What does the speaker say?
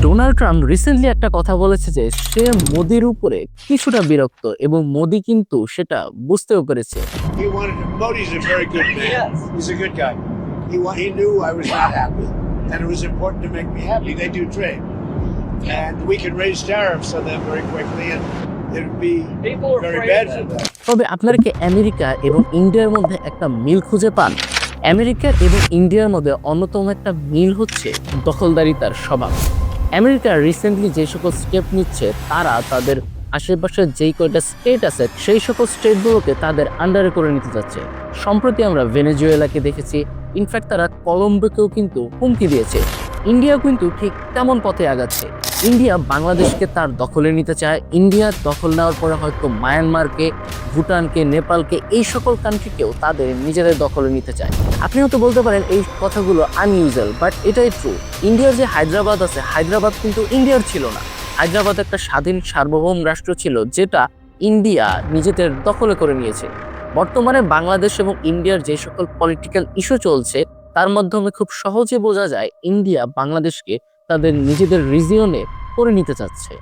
Donald Trump recently একটা কথা বলেছে যে সে মোদির উপরে কিছুটা বিরক্ত এবং মোদি কিন্তু সেটা বুঝতেও পেরেছে। He wanted to, Modi's a very good man. Yes. He's a good guy. He knew I was not happy, and it was important to make me happy. They do trade, and we can raise tariffs on them very quickly, and it would be People are very afraid bad of for that. them. তবে আপনারা কি America এবং ইন্ডিয়ার মধ্যে একটা মিল খুঁজে পান? America এবং ইন্ডিয়ার মধ্যে অন্যতম একটা মিল হচ্ছে দখলদারিতার স্বভাব। আমেরিকা রিসেন্টলি যে সকল স্টেপ নিচ্ছে তারা তাদের আশেপাশের যেই কয়টা স্টেট আছে সেই সকল স্টেটগুলোকে তাদের আন্ডারে করে নিতে যাচ্ছে। সম্প্রতি আমরা ভেনেজুয়েলাকে দেখেছি, ইনফ্যাক্ট তারা কলম্বোকেও কিন্তু হুমকি দিয়েছে। ইন্ডিয়া কিন্তু ঠিক তেমন পথে আগাচ্ছে। ইন্ডিয়া বাংলাদেশকে তার দখলে নিতে চায়। ইন্ডিয়া দখল নেওয়ার পরে হয়তো মায়ানমারকে, ভুটানকে, নেপালকে, এই সকল কান্ট্রিকেও তাদের নিজেদের দখলে নিতে চায়। আপনি হয়তো বলতে পারেন এই কথাগুলো আনইউজুয়াল, বাট এটাই ট্রু। ইন্ডিয়ার যে হায়দ্রাবাদ আছে, হায়দ্রাবাদ কিন্তু ইন্ডিয়ার ছিল না। হায়দ্রাবাদ একটা স্বাধীন সার্বভৌম রাষ্ট্র ছিল যেটা ইন্ডিয়া নিজেদের দখলে করে নিয়েছে। বর্তমানে বাংলাদেশ এবং ইন্ডিয়ার যে সকল পলিটিক্যাল ইস্যু চলছে তার মাধ্যমে খুব সহজে বোঝা যায় ইন্ডিয়া বাংলাদেশকে তাদের নিজেদের রিজিয়নে করে নিতে চাচ্ছে।